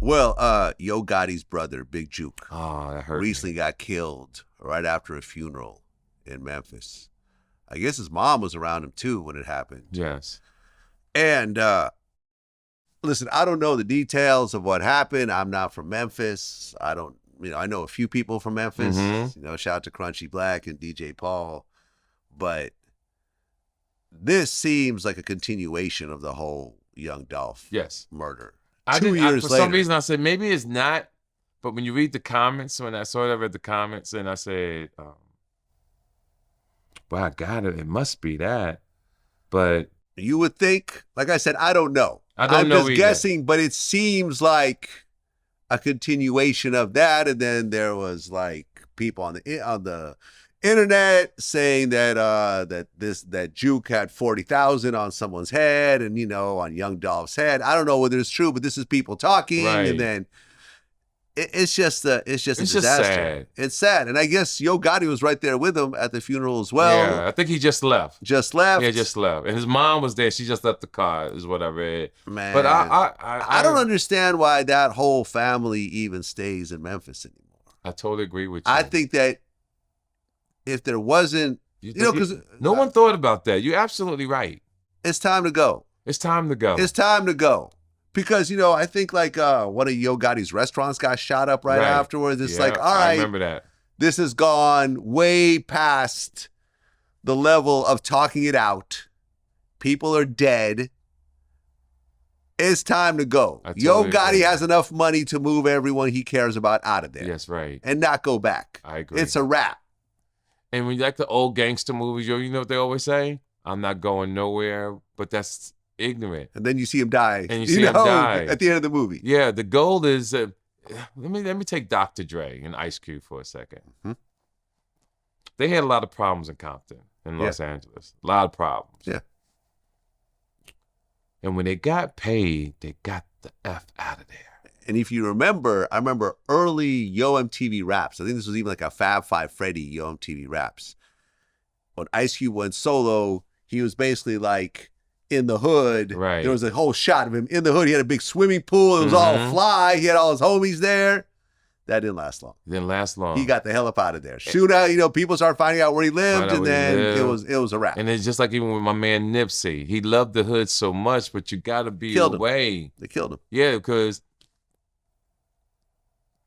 Well, Yo Gotti's brother, Big Juke, that hurt recently got killed right after a funeral in Memphis. I guess his mom was around him too when it happened. Yes. And listen, I don't know the details of what happened. I'm not from Memphis. I know a few people from Memphis. Mm-hmm. Shout out to Crunchy Black and DJ Paul. But this seems like a continuation of the whole Young Dolph murder. 2 years for later. some reason, I said, maybe it's not. But when you read the comments, when I read the comments, and I said, well, I got it. It must be that. But you would think, like I said, I don't know. I'm just guessing, but it seems like a continuation of that. And then there was like people on the internet saying that that Juke had 40,000 on someone's head, and on Young Dolph's head. I don't know whether it's true, but this is people talking, and then it's just a disaster. Sad. It's sad, and I guess Yo Gotti was right there with him at the funeral as well. Yeah, I think he just left. Just left. Yeah, just left, and his mom was there. She just left the car, is what I read. Man, but I don't understand why that whole family even stays in Memphis anymore. I totally agree with you. I think that if there wasn't, because no one thought about that. You're absolutely right. It's time to go. It's time to go. It's time to go. Because, I think like one of Yo Gotti's restaurants got shot up right afterwards. It's like, all right, I remember that. This has gone way past the level of talking it out. People are dead. It's time to go. Yo Gotti has enough money to move everyone he cares about out of there. Yes, right. And not go back. I agree. It's a wrap. And when you like the old gangster movies, you know what they always say? I'm not going nowhere, but that's ignorant. And then you see him die. And you see him die at the end of the movie. Yeah, the goal is let me take Dr. Dre and Ice Cube for a second. Mm-hmm. They had a lot of problems in Compton, in Los Angeles. A lot of problems. Yeah. And when they got paid, they got the F out of there. And if you remember, I remember early Yo MTV Raps. I think this was even like a Fab Five Freddy Yo MTV Raps. When Ice Cube went solo, he was basically like in the hood. Right. There was a whole shot of him in the hood. He had a big swimming pool. It was all fly. He had all his homies there. That didn't last long. He got the hell up out of there. Shoot out, people started finding out where he lived, and then it was a wrap. And it's just like even with my man Nipsey. He loved the hood so much, but you got to be away. They killed him. Yeah, because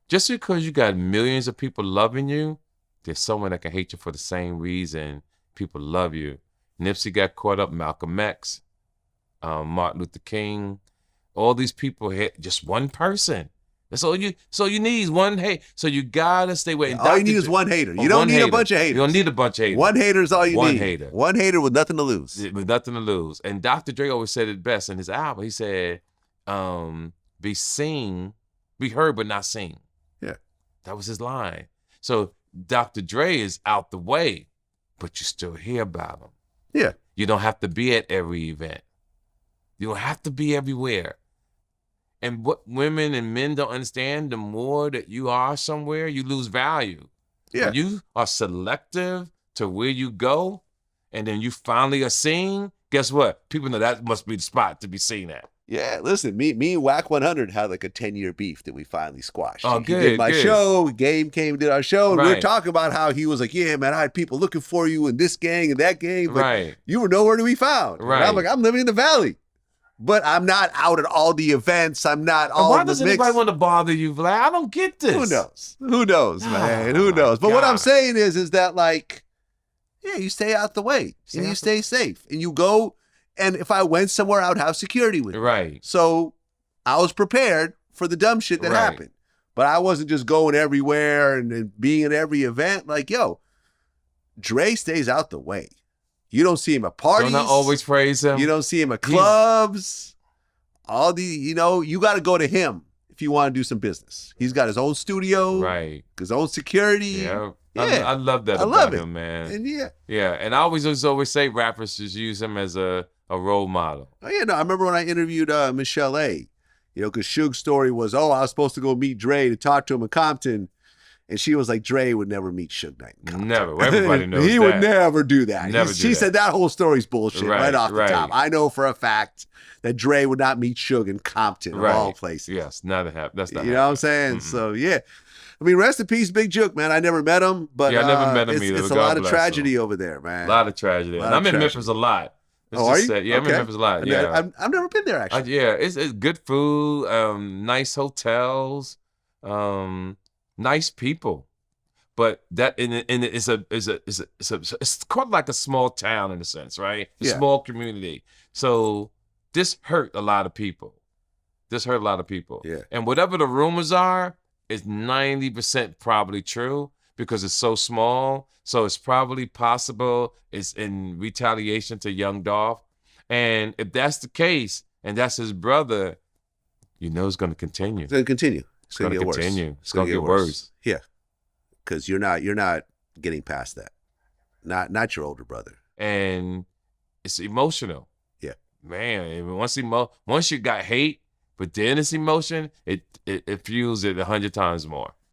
just because you got millions of people loving you, there's someone that can hate you for the same reason people love you. Nipsey got caught up, Malcolm X, Martin Luther King. All these people hate just one person. That's all you need is one hate. So you gotta stay away. All you need is one hater. You don't need a bunch of haters. You don't need a bunch of haters. One hater is all you need. One hater. One hater with nothing to lose. With nothing to lose. And Dr. Dre always said it best in his album. He said, be seen, be heard, but not seen. Yeah. That was his line. So Dr. Dre is out the way, but you still hear about him. Yeah. You don't have to be at every event. You don't have to be everywhere. And what women and men don't understand, the more that you are somewhere, you lose value. Yeah. When you are selective to where you go, and then you finally are seen, guess what? People know that must be the spot to be seen at. Yeah, listen, me and Whack 100 had like a 10-year beef that we finally squashed. Oh, he good, did my good. show, Game came and did our show, and we were Right. talking about how he was like, yeah, man, I had people looking for you in this gang and that gang. But Right. you were nowhere to be found. Right. And I'm like, I'm living in the Valley. But I'm not out at all the events. I'm not all Why the does mix. anybody want to bother you, Vlad? I don't get this. Who knows? Who knows, man? Oh, Who knows? But what I'm God. saying is that like, yeah, you stay out the way and you stay safe and you go. And if I went somewhere, I would have security with me. Right. So I was prepared for the dumb shit that Right. happened. But I wasn't just going everywhere and being at every event. Like, yo, Dre stays out the way. You don't see him at parties. Don't I always praise him? You don't see him at clubs. All the, you got to go to him if you want to do some business. He's got his own studio. Right. His own security. Yeah. Yeah. I love that I about love him, man. And yeah. Yeah. And I always say rappers just use him as a role model. Oh, yeah, no, I remember when I interviewed Michelle A. Because Suge's story was, I was supposed to go meet Dre to talk to him in Compton. And she was like, Dre would never meet Suge Knight in Compton. Never. Everybody knows he that. would never do that. Never She do said that whole story's bullshit right off the right. top. I know for a fact that Dre would not meet Suge in Compton, of all places. Yes, not that's not. You know what I'm saying? So yeah. I mean, rest in peace, Big Juke, man. I never met him, but I never met him either. It's a God lot of bless tragedy him. over there, man. A lot of tragedy. And I'm in Memphis a lot. Are you? Yeah, I'm in Memphis a lot. Yeah, I've never been there actually. Yeah, it's good food, nice hotels, nice people. But that it's quite like a small town in a sense, right? A small community. So this hurt a lot of people. Yeah. And whatever the rumors are, is 90% probably true because it's so small. So it's probably possible it's in retaliation to Young Dolph. And if that's the case, and that's his brother, it's going to continue. It's going to continue. It's going to get continue. worse. It's going to get worse. Yeah. Because you're not getting past that. Not your older brother. And it's emotional. Yeah. Man, once you got hate, but then it's emotion, it fuels it 100 times more.